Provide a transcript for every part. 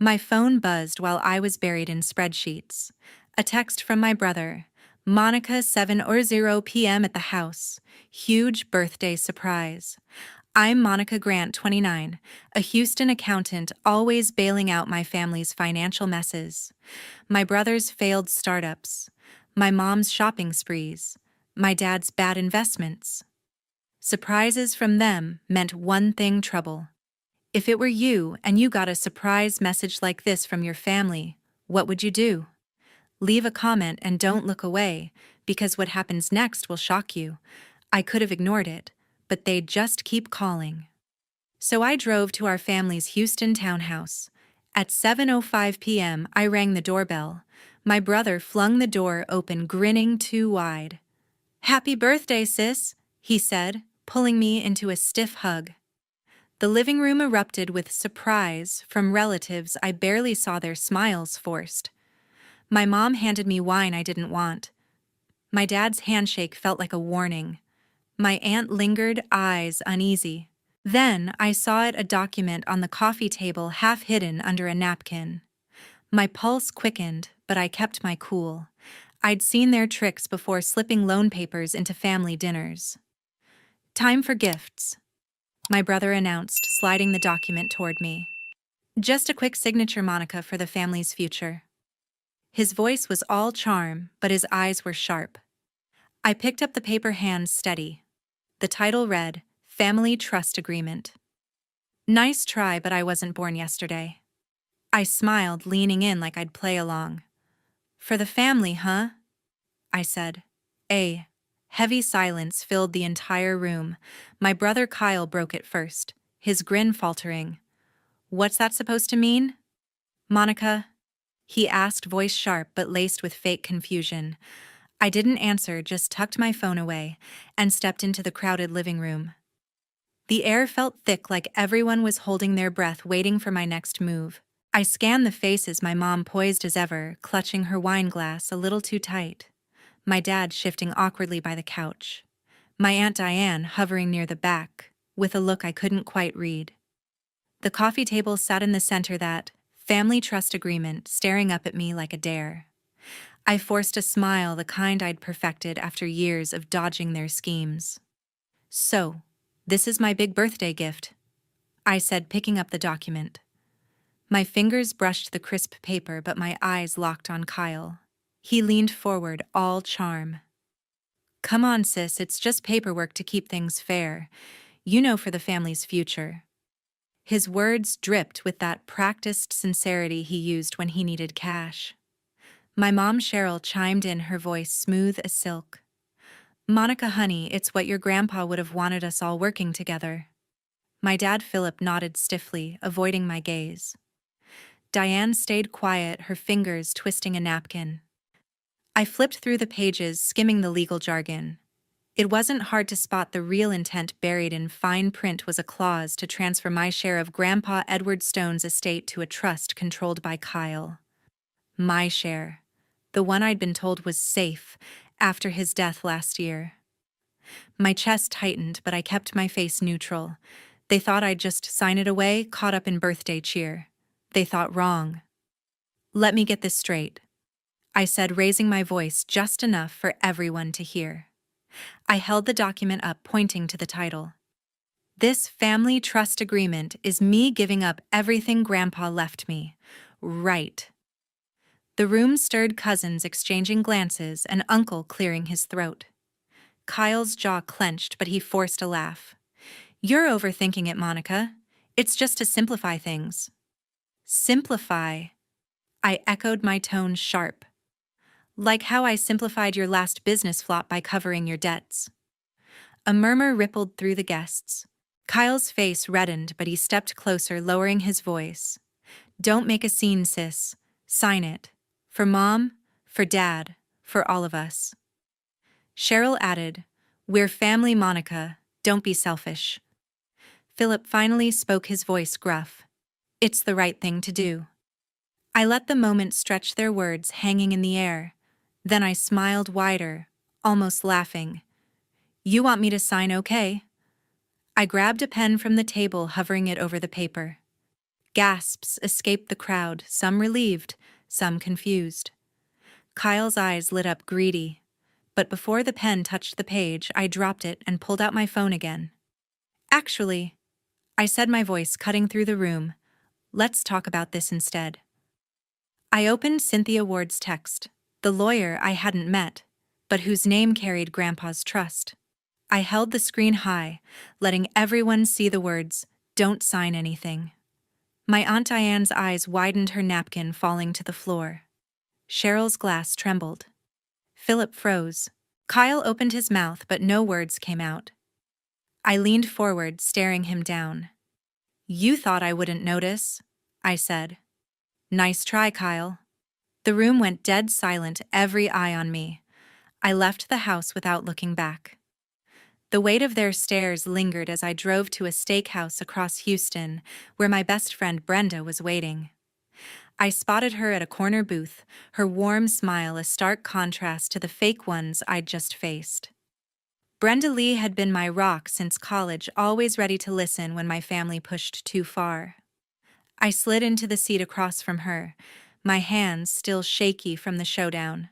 My phone buzzed while I was buried in spreadsheets. A text from my brother. Monica, 7:00 p.m. at the house. Huge birthday surprise. I'm Monica Grant, 29, a Houston accountant always bailing out my family's financial messes. My brother's failed startups. My mom's shopping sprees. My dad's bad investments. Surprises from them meant one thing: trouble. If it were you and you got a surprise message like this from your family, what would you do? Leave a comment and don't look away, because what happens next will shock you. I could have ignored it, but they'd just keep calling. So I drove to our family's Houston townhouse. At 7:05 p.m., I rang the doorbell. My brother flung the door open, grinning too wide. "Happy birthday, sis," he said, pulling me into a stiff hug. The living room erupted with surprise from relatives I barely saw their smiles forced. My mom handed me wine I didn't want. My dad's handshake felt like a warning. My aunt lingered, eyes uneasy. Then I saw a document on the coffee table, half hidden under a napkin. My pulse quickened, but I kept my cool. I'd seen their tricks before, slipping loan papers into family dinners. "Time for gifts," my brother announced, sliding the document toward me. "Just a quick signature, Monica, for the family's future." His voice was all charm, but his eyes were sharp. I picked up the paper, hands steady. The title read, Family Trust Agreement. Nice try, but I wasn't born yesterday. I smiled, leaning in like I'd play along. "For the family, huh?" I said. A heavy silence filled the entire room. My brother Kyle broke it first, his grin faltering. "What's that supposed to mean?" "Monica?" he asked, voice sharp but laced with fake confusion. I didn't answer, just tucked my phone away and stepped into the crowded living room. The air felt thick, like everyone was holding their breath, waiting for my next move. I scanned the faces: my mom poised as ever, clutching her wine glass a little too tight. My dad shifting awkwardly by the couch. My Aunt Diane hovering near the back, with a look I couldn't quite read. The coffee table sat in the center, that family trust agreement staring up at me like a dare. I forced a smile, the kind I'd perfected after years of dodging their schemes. "So, this is my big birthday gift," I said, picking up the document. My fingers brushed the crisp paper, but my eyes locked on Kyle. He leaned forward, all charm. "Come on, sis, it's just paperwork to keep things fair. You know, for the family's future." His words dripped with that practiced sincerity he used when he needed cash. My mom Cheryl chimed in, her voice smooth as silk. "Monica, honey, it's what your grandpa would have wanted, us all working together." My dad Philip nodded stiffly, avoiding my gaze. Diane stayed quiet, her fingers twisting a napkin. I flipped through the pages, skimming the legal jargon. It wasn't hard to spot the real intent. Buried in fine print was a clause to transfer my share of Grandpa Edward Stone's estate to a trust controlled by Kyle. My share. The one I'd been told was safe after his death last year. My chest tightened, but I kept my face neutral. They thought I'd just sign it away, caught up in birthday cheer. They thought wrong. "Let me get this straight," I said, raising my voice just enough for everyone to hear. I held the document up, pointing to the title. "This family trust agreement is me giving up everything Grandpa left me. Right." The room stirred, cousins exchanging glances, and Uncle clearing his throat. Kyle's jaw clenched, but he forced a laugh. "You're overthinking it, Monica. It's just to simplify things." "Simplify?" I echoed, my tone sharp. "Like how I simplified your last business flop by covering your debts." A murmur rippled through the guests. Kyle's face reddened, but he stepped closer, lowering his voice. "Don't make a scene, sis. Sign it. For Mom, for Dad, for all of us." Cheryl added, "We're family, Monica. Don't be selfish." Philip finally spoke, his voice gruff. "It's the right thing to do." I let the moment stretch, their words hanging in the air. Then I smiled wider, almost laughing. "You want me to sign, okay?" I grabbed a pen from the table, hovering it over the paper. Gasps escaped the crowd, some relieved, some confused. Kyle's eyes lit up greedy. But before the pen touched the page, I dropped it and pulled out my phone again. Actually, I said, my voice cutting through the room, let's talk about this instead. I opened Cynthia Ward's text, the lawyer I hadn't met, but whose name carried Grandpa's trust. I held the screen high, letting everyone see the words, "Don't sign anything." My Aunt Diane's eyes widened, her napkin falling to the floor. Cheryl's glass trembled. Philip froze. Kyle opened his mouth, but no words came out. I leaned forward, staring him down. "You thought I wouldn't notice," I said. "Nice try, Kyle." The room went dead silent, every eye on me. I left the house without looking back. The weight of their stares lingered as I drove to a steakhouse across Houston, where my best friend Brenda was waiting. I spotted her at a corner booth, her warm smile a stark contrast to the fake ones I'd just faced. Brenda Lee had been my rock since college, always ready to listen when my family pushed too far. I slid into the seat across from her, my hands still shaky from the showdown.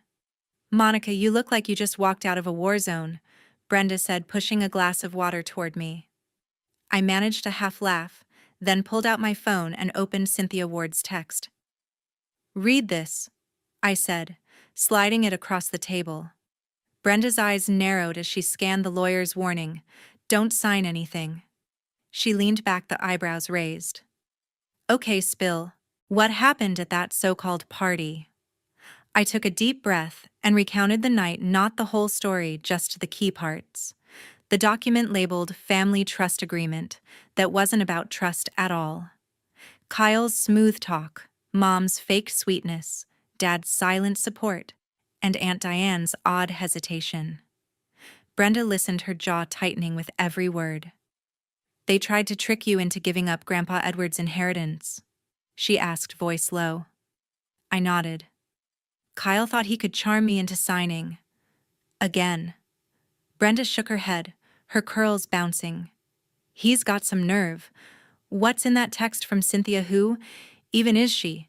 "Monica, you look like you just walked out of a war zone," Brenda said, pushing a glass of water toward me. I managed a half laugh, then pulled out my phone and opened Cynthia Ward's text. "Read this," I said, sliding it across the table. Brenda's eyes narrowed as she scanned the lawyer's warning, "Don't sign anything." She leaned back, the eyebrows raised. "Okay, spill. What happened at that so-called party?" I took a deep breath and recounted the night, not the whole story, just the key parts. The document labeled Family Trust Agreement that wasn't about trust at all. Kyle's smooth talk, Mom's fake sweetness, Dad's silent support, and Aunt Diane's odd hesitation. Brenda listened, her jaw tightening with every word. "They tried to trick you into giving up Grandpa Edward's inheritance?" she asked, voice low. I nodded. "Kyle thought he could charm me into signing." Again. Brenda shook her head, her curls bouncing. "He's got some nerve. What's in that text from Cynthia? Who even is she?"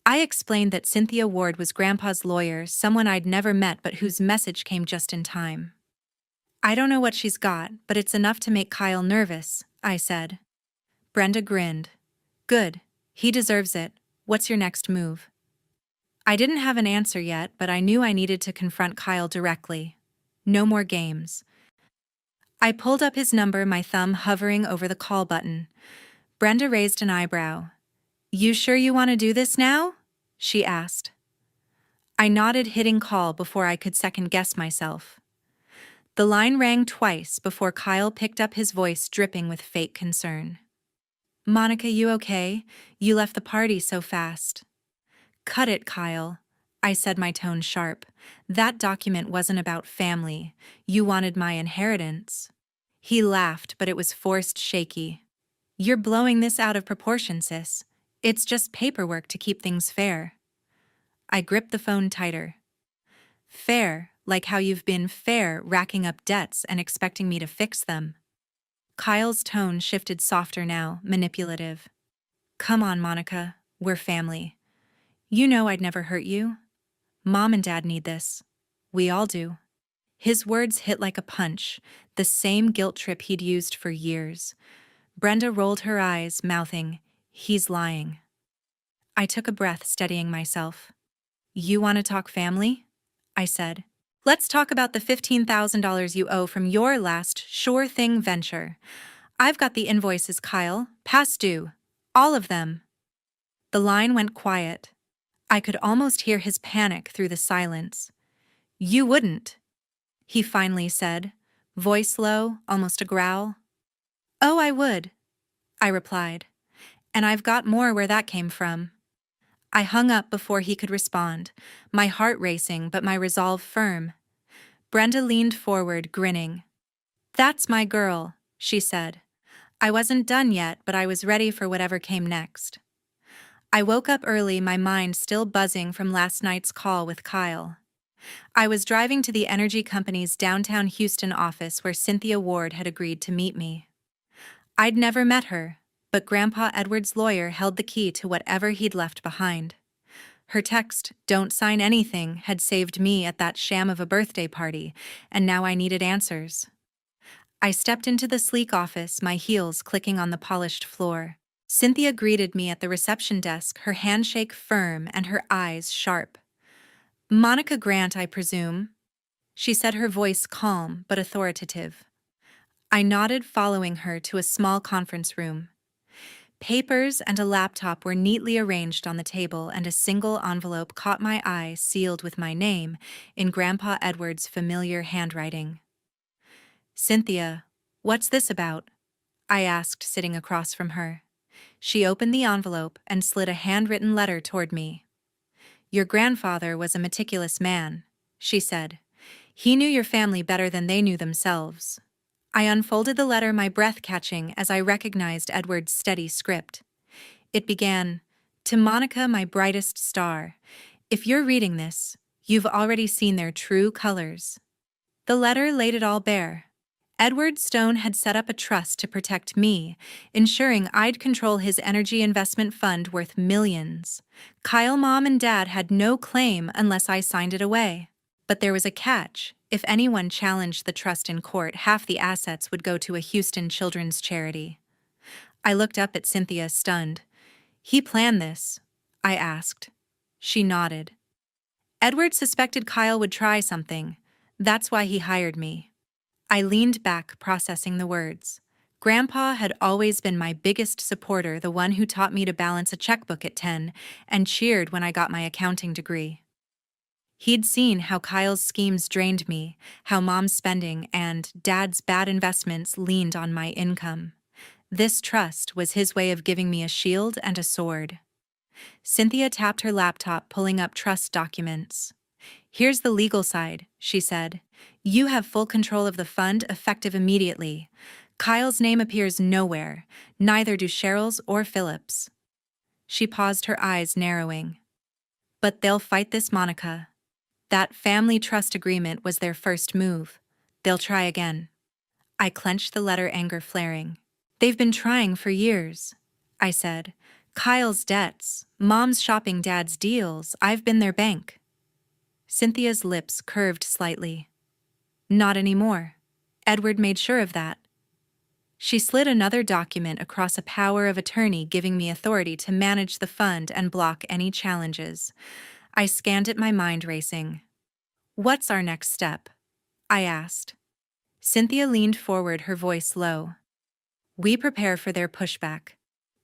I explained that Cynthia Ward was Grandpa's lawyer, someone I'd never met but whose message came just in time. "I don't know what she's got, but it's enough to make Kyle nervous," I said. Brenda grinned. "Good. He deserves it. What's your next move?" I didn't have an answer yet, but I knew I needed to confront Kyle directly. No more games. I pulled up his number, my thumb hovering over the call button. Brenda raised an eyebrow. "You sure you want to do this now?" she asked. I nodded, hitting call before I could second-guess myself. The line rang twice before Kyle picked up, his voice dripping with fake concern. "Monica, you okay? You left the party so fast." "Cut it, Kyle," I said, my tone sharp. "That document wasn't about family. You wanted my inheritance." He laughed, but it was forced, shaky. "You're blowing this out of proportion, sis. It's just paperwork to keep things fair." I gripped the phone tighter. "Fair, like how you've been fair, racking up debts and expecting me to fix them." Kyle's tone shifted, softer now, manipulative. "Come on, Monica, we're family. You know I'd never hurt you. Mom and Dad need this. We all do." His words hit like a punch, the same guilt trip he'd used for years. Brenda rolled her eyes, mouthing, "He's lying." I took a breath, steadying myself. "You want to talk family?" I said. "Let's talk about the $15,000 you owe from your last sure thing venture. I've got the invoices, Kyle, past due. All of them." The line went quiet. I could almost hear his panic through the silence. "You wouldn't," he finally said, voice low, almost a growl. "Oh, I would," I replied. "And I've got more where that came from." I hung up before he could respond, my heart racing but my resolve firm. Brenda leaned forward, grinning. "That's my girl," she said. I wasn't done yet, but I was ready for whatever came next. I woke up early, my mind still buzzing from last night's call with Kyle. I was driving to the energy company's downtown Houston office where Cynthia Ward had agreed to meet me. I'd never met her, but Grandpa Edward's lawyer held the key to whatever he'd left behind. Her text, "Don't sign anything," had saved me at that sham of a birthday party, and now I needed answers. I stepped into the sleek office, my heels clicking on the polished floor. Cynthia greeted me at the reception desk, her handshake firm and her eyes sharp. "Monica Grant, I presume?" she said, her voice calm but authoritative. I nodded, following her to a small conference room. Papers and a laptop were neatly arranged on the table, and a single envelope caught my eye, sealed with my name in Grandpa Edward's familiar handwriting. "Cynthia, what's this about?" I asked, sitting across from her. She opened the envelope and slid a handwritten letter toward me. "Your grandfather was a meticulous man," she said. "He knew your family better than they knew themselves." I unfolded the letter, my breath catching as I recognized Edward's steady script. It began, "To Monica, my brightest star. If you're reading this, you've already seen their true colors." The letter laid it all bare. Edward Stone had set up a trust to protect me, ensuring I'd control his energy investment fund worth millions. Kyle, Mom, and Dad had no claim unless I signed it away. But there was a catch. If anyone challenged the trust in court, half the assets would go to a Houston children's charity. I looked up at Cynthia, stunned. "He planned this?" I asked. She nodded. "Edward suspected Kyle would try something. That's why he hired me." I leaned back, processing the words. Grandpa had always been my biggest supporter, the one who taught me to balance a checkbook at 10 and cheered when I got my accounting degree. He'd seen how Kyle's schemes drained me, how Mom's spending and Dad's bad investments leaned on my income. This trust was his way of giving me a shield and a sword. Cynthia tapped her laptop, pulling up trust documents. "Here's the legal side," she said. "You have full control of the fund, effective immediately. Kyle's name appears nowhere, neither do Cheryl's or Philip's." She paused, her eyes narrowing. "But they'll fight this, Monica. That family trust agreement was their first move. They'll try again." I clenched the letter, anger flaring. "They've been trying for years," I said. "Kyle's debts, Mom's shopping, Dad's deals, I've been their bank." Cynthia's lips curved slightly. "Not anymore. Edward made sure of that." She slid another document across, a power of attorney giving me authority to manage the fund and block any challenges. I scanned it, my mind racing. "What's our next step?" I asked. Cynthia leaned forward, her voice low. "We prepare for their pushback.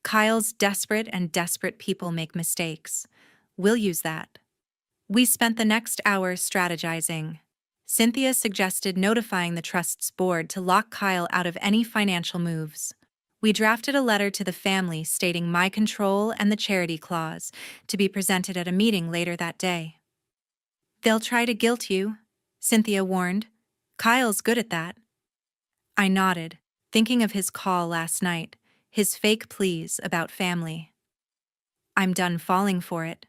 Kyle's desperate, and desperate people make mistakes. We'll use that." We spent the next hour strategizing. Cynthia suggested notifying the trust's board to lock Kyle out of any financial moves. We drafted a letter to the family stating my control and the charity clause, to be presented at a meeting later that day. "They'll try to guilt you," Cynthia warned. "Kyle's good at that." I nodded, thinking of his call last night, his fake pleas about family. "I'm done falling for it,"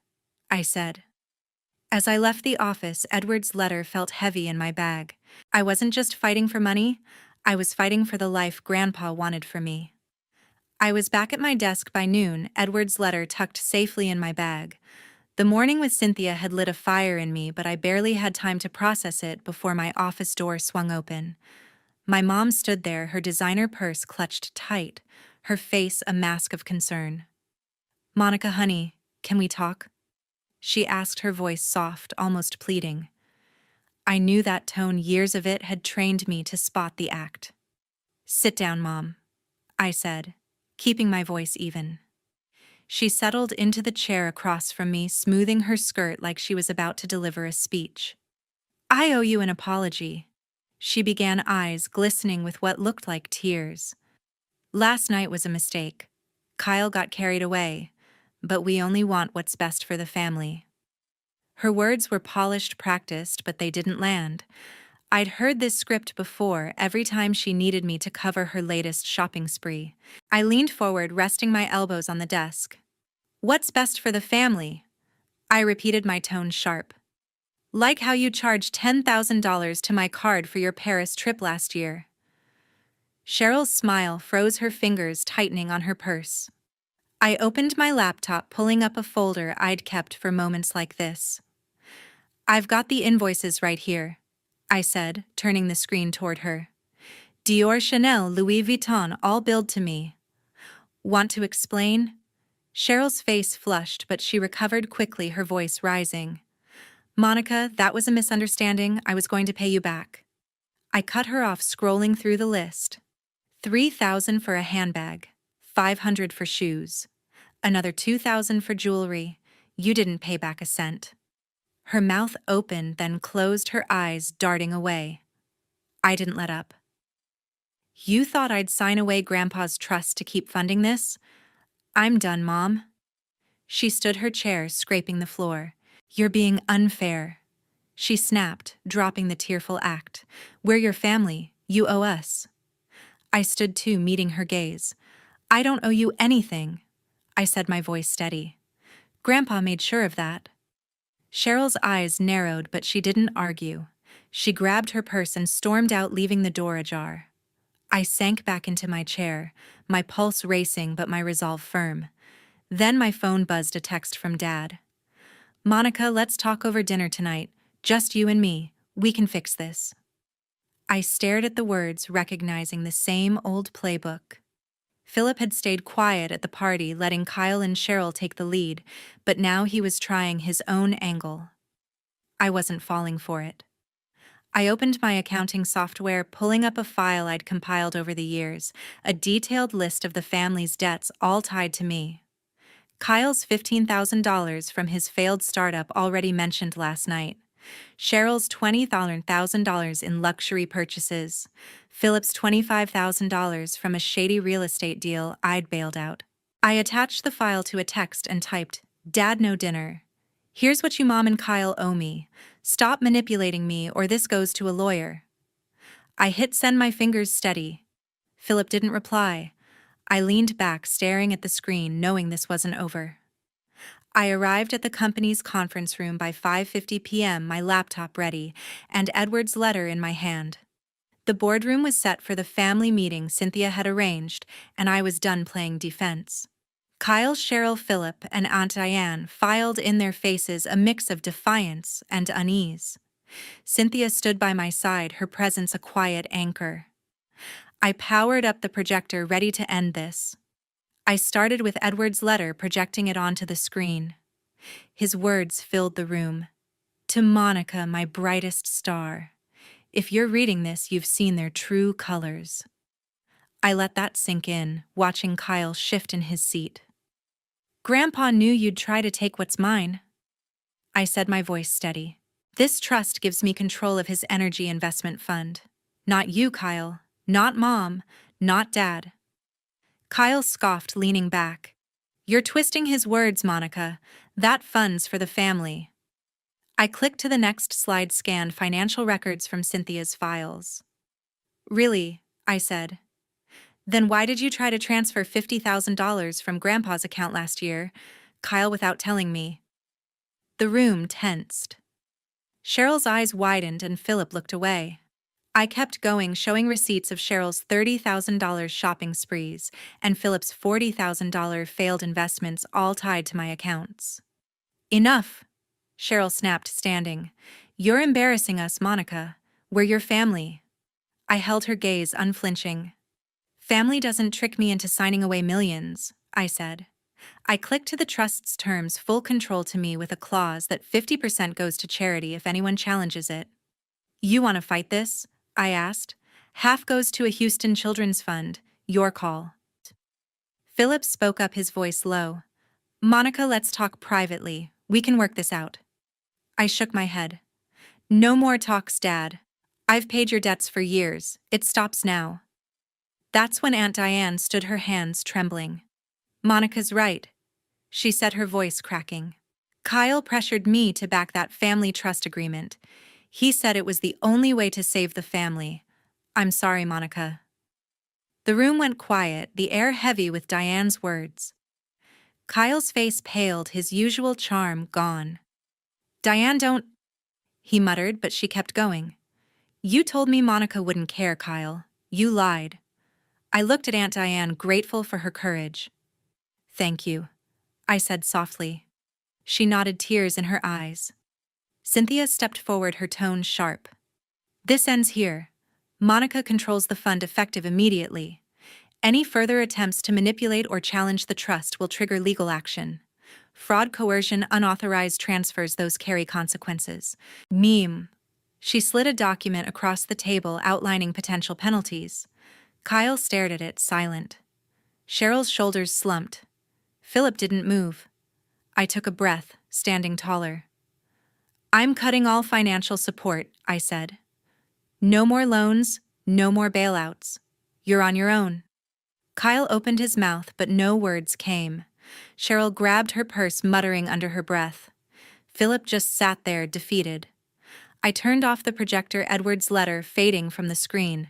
I said. As I left the office, Edward's letter felt heavy in my bag. I wasn't just fighting for money, I was fighting for the life Grandpa wanted for me. I was back at my desk by noon, Edward's letter tucked safely in my bag. The morning with Cynthia had lit a fire in me, but I barely had time to process it before my office door swung open. My mom stood there, her designer purse clutched tight, her face a mask of concern. "Monica, honey, can we talk?" she asked, her voice soft, almost pleading. I knew that tone. Years of it had trained me to spot the act. "Sit down, Mom," I said, keeping my voice even. She settled into the chair across from me, smoothing her skirt like she was about to deliver a speech. "I owe you an apology," she began, eyes glistening with what looked like tears. "Last night was a mistake. Kyle got carried away, but we only want what's best for the family." Her words were polished, practiced, but they didn't land. I'd heard this script before, every time she needed me to cover her latest shopping spree. I leaned forward, resting my elbows on the desk. "What's best for the family?" I repeated, my tone sharp. "Like how you charged $10,000 to my card for your Paris trip last year." Cheryl's smile froze, her fingers tightening on her purse. I opened my laptop, pulling up a folder I'd kept for moments like this. "I've got the invoices right here," I said, turning the screen toward her. "Dior, Chanel, Louis Vuitton, all billed to me." "Want to explain?" Cheryl's face flushed, but she recovered quickly, her voice rising. "Monica, that was a misunderstanding. I was going to pay you back." I cut her off, scrolling through the list. 3,000 for a handbag, 500 for shoes, another 2,000 for jewelry. You didn't pay back a cent. Her mouth opened, then closed, her eyes darting away. I didn't let up. "You thought I'd sign away Grandpa's trust to keep funding this? I'm done, Mom." She stood her chair, scraping the floor. "You're being unfair," she snapped, dropping the tearful act. "We're your family. You owe us." I stood too, meeting her gaze. "I don't owe you anything," I said, my voice steady. "Grandpa made sure of that." Cheryl's eyes narrowed, but she didn't argue. She grabbed her purse and stormed out, leaving the door ajar. I sank back into my chair, my pulse racing but my resolve firm. Then my phone buzzed, a text from Dad. "Monica, let's talk over dinner tonight. Just you and me. We can fix this." I stared at the words, recognizing the same old playbook. Philip had stayed quiet at the party, letting Kyle and Cheryl take the lead, but now he was trying his own angle. I wasn't falling for it. I opened my accounting software, pulling up a file I'd compiled over the years, a detailed list of the family's debts, all tied to me. Kyle's $15,000 from his failed startup, already mentioned last night. Cheryl's $20,000 in luxury purchases. Philip's $25,000 from a shady real estate deal I'd bailed out. I attached the file to a text and typed, "Dad, no dinner. Here's what you, Mom, and Kyle owe me. Stop manipulating me or this goes to a lawyer." I hit send, my fingers steady. Philip didn't reply. I leaned back, staring at the screen, knowing this wasn't over. I arrived at the company's conference room by 5:50 p.m., my laptop ready, and Edward's letter in my hand. The boardroom was set for the family meeting Cynthia had arranged, and I was done playing defense. Kyle, Cheryl, Philip, and Aunt Diane filed in, their faces a mix of defiance and unease. Cynthia stood by my side, her presence a quiet anchor. I powered up the projector, ready to end this. I started with Edward's letter, projecting it onto the screen. His words filled the room. "To Monica, my brightest star. If you're reading this, you've seen their true colors." I let that sink in, watching Kyle shift in his seat. "Grandpa knew you'd try to take what's mine," I said, my voice steady. "This trust gives me control of his energy investment fund. Not you, Kyle. Not Mom. Not Dad." Kyle scoffed, leaning back. "You're twisting his words, Monica. That fund's for the family." I clicked to the next slide, scanned financial records from Cynthia's files. "Really?" I said. "Then why did you try to transfer $50,000 from Grandpa's account last year, Kyle, without telling me?" The room tensed. Cheryl's eyes widened and Philip looked away. I kept going, showing receipts of Cheryl's $30,000 shopping sprees and Philip's $40,000 failed investments, all tied to my accounts. "Enough," Cheryl snapped, standing. "You're embarrassing us, Monica. We're your family." I held her gaze, unflinching. "Family doesn't trick me into signing away millions," I said. I clicked to the trust's terms, full control to me, with a clause that 50% goes to charity if anyone challenges it. "You want to fight this?" I asked. "Half goes to a Houston Children's Fund. Your call." Philip spoke up, his voice low. "Monica, let's talk privately. We can work this out." I shook my head. "No more talks, Dad. I've paid your debts for years. It stops now." That's when Aunt Diane stood, her hands trembling. "Monica's right," she said, her voice cracking. "Kyle pressured me to back that family trust agreement. He said it was the only way to save the family. I'm sorry, Monica." The room went quiet, the air heavy with Diane's words. Kyle's face paled, his usual charm gone. "Diane, don't," he muttered, but she kept going. "You told me Monica wouldn't care, Kyle. You lied." I looked at Aunt Diane, grateful for her courage. "Thank you," I said softly. She nodded, tears in her eyes. Cynthia stepped forward, her tone sharp. "This ends here. Monica controls the fund effective immediately. Any further attempts to manipulate or challenge the trust will trigger legal action. Fraud, coercion, unauthorized transfers, those carry consequences." Meme. She slid a document across the table outlining potential penalties. Kyle stared at it, silent. Cheryl's shoulders slumped. Philip didn't move. I took a breath, standing taller. "I'm cutting all financial support," I said. "No more loans, no more bailouts. You're on your own." Kyle opened his mouth, but no words came. Cheryl grabbed her purse, muttering under her breath. Philip just sat there, defeated. I turned off the projector, Edward's letter fading from the screen.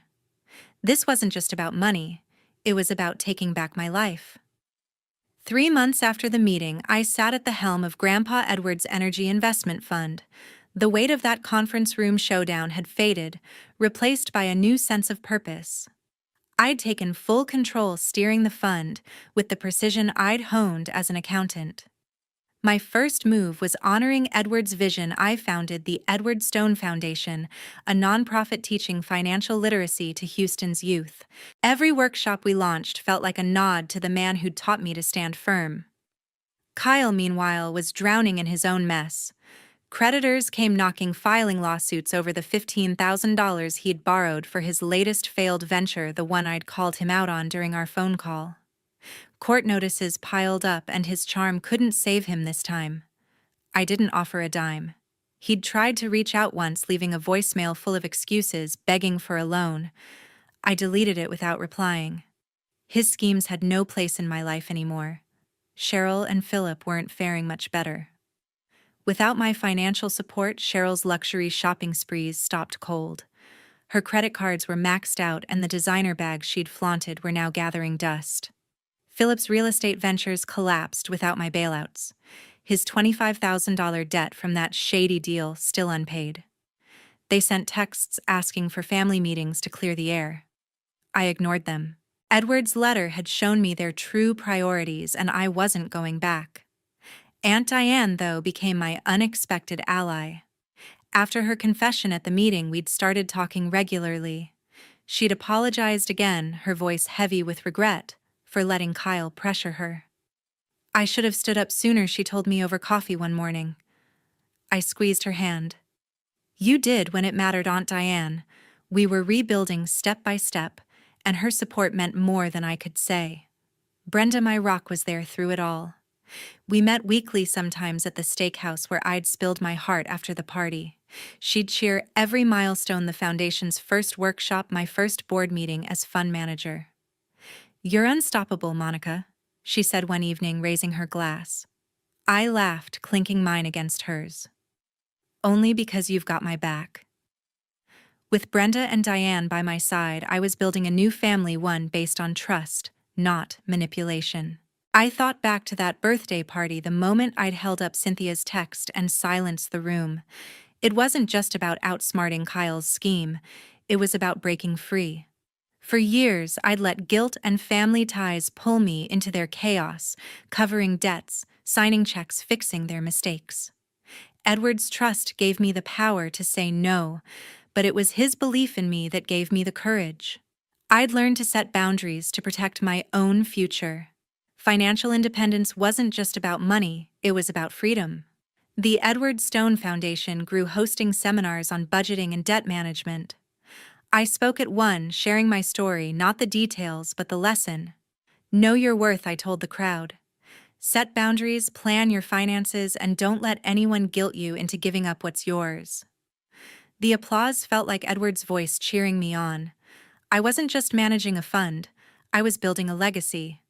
This wasn't just about money. It was about taking back my life. 3 months after the meeting, I sat at the helm of Grandpa Edward's energy investment fund. The weight of that conference room showdown had faded, replaced by a new sense of purpose. I'd taken full control, steering the fund with the precision I'd honed as an accountant. My first move was honoring Edward's vision. I founded the Edward Stone Foundation, a nonprofit teaching financial literacy to Houston's youth. Every workshop we launched felt like a nod to the man who'd taught me to stand firm. Kyle, meanwhile, was drowning in his own mess. Creditors came knocking, filing lawsuits over the $15,000 he'd borrowed for his latest failed venture, the one I'd called him out on during our phone call. Court notices piled up, and his charm couldn't save him this time. I didn't offer a dime. He'd tried to reach out once, leaving a voicemail full of excuses, begging for a loan. I deleted it without replying. His schemes had no place in my life anymore. Cheryl and Philip weren't faring much better. Without my financial support, Cheryl's luxury shopping sprees stopped cold. Her credit cards were maxed out, and the designer bags she'd flaunted were now gathering dust. Philip's real estate ventures collapsed without my bailouts. His $25,000 debt from that shady deal still unpaid. They sent texts asking for family meetings to clear the air. I ignored them. Edward's letter had shown me their true priorities, and I wasn't going back. Aunt Diane, though, became my unexpected ally. After her confession at the meeting, we'd started talking regularly. She'd apologized again, her voice heavy with regret, for letting Kyle pressure her. "I should have stood up sooner," she told me over coffee one morning. I squeezed her hand. "You did when it mattered, Aunt Diane." We were rebuilding step by step, and her support meant more than I could say. Brenda, my rock, was there through it all. We met weekly, sometimes at the steakhouse where I'd spilled my heart after the party. She'd cheer every milestone: the foundation's first workshop, my first board meeting as fund manager. "You're unstoppable, Monica," she said one evening, raising her glass. I laughed, clinking mine against hers. "Only because you've got my back." With Brenda and Diane by my side, I was building a new family, one based on trust, not manipulation. I thought back to that birthday party, the moment I'd held up Cynthia's text and silenced the room. It wasn't just about outsmarting Kyle's scheme, it was about breaking free. For years, I'd let guilt and family ties pull me into their chaos, covering debts, signing checks, fixing their mistakes. Edward's trust gave me the power to say no, but it was his belief in me that gave me the courage. I'd learned to set boundaries to protect my own future. Financial independence wasn't just about money, it was about freedom. The Edward Stone Foundation grew, hosting seminars on budgeting and debt management. I spoke at one, sharing my story, not the details, but the lesson. Know your worth, I told the crowd. Set boundaries, plan your finances, and don't let anyone guilt you into giving up what's yours. The applause felt like Edward's voice cheering me on. I wasn't just managing a fund, I was building a legacy.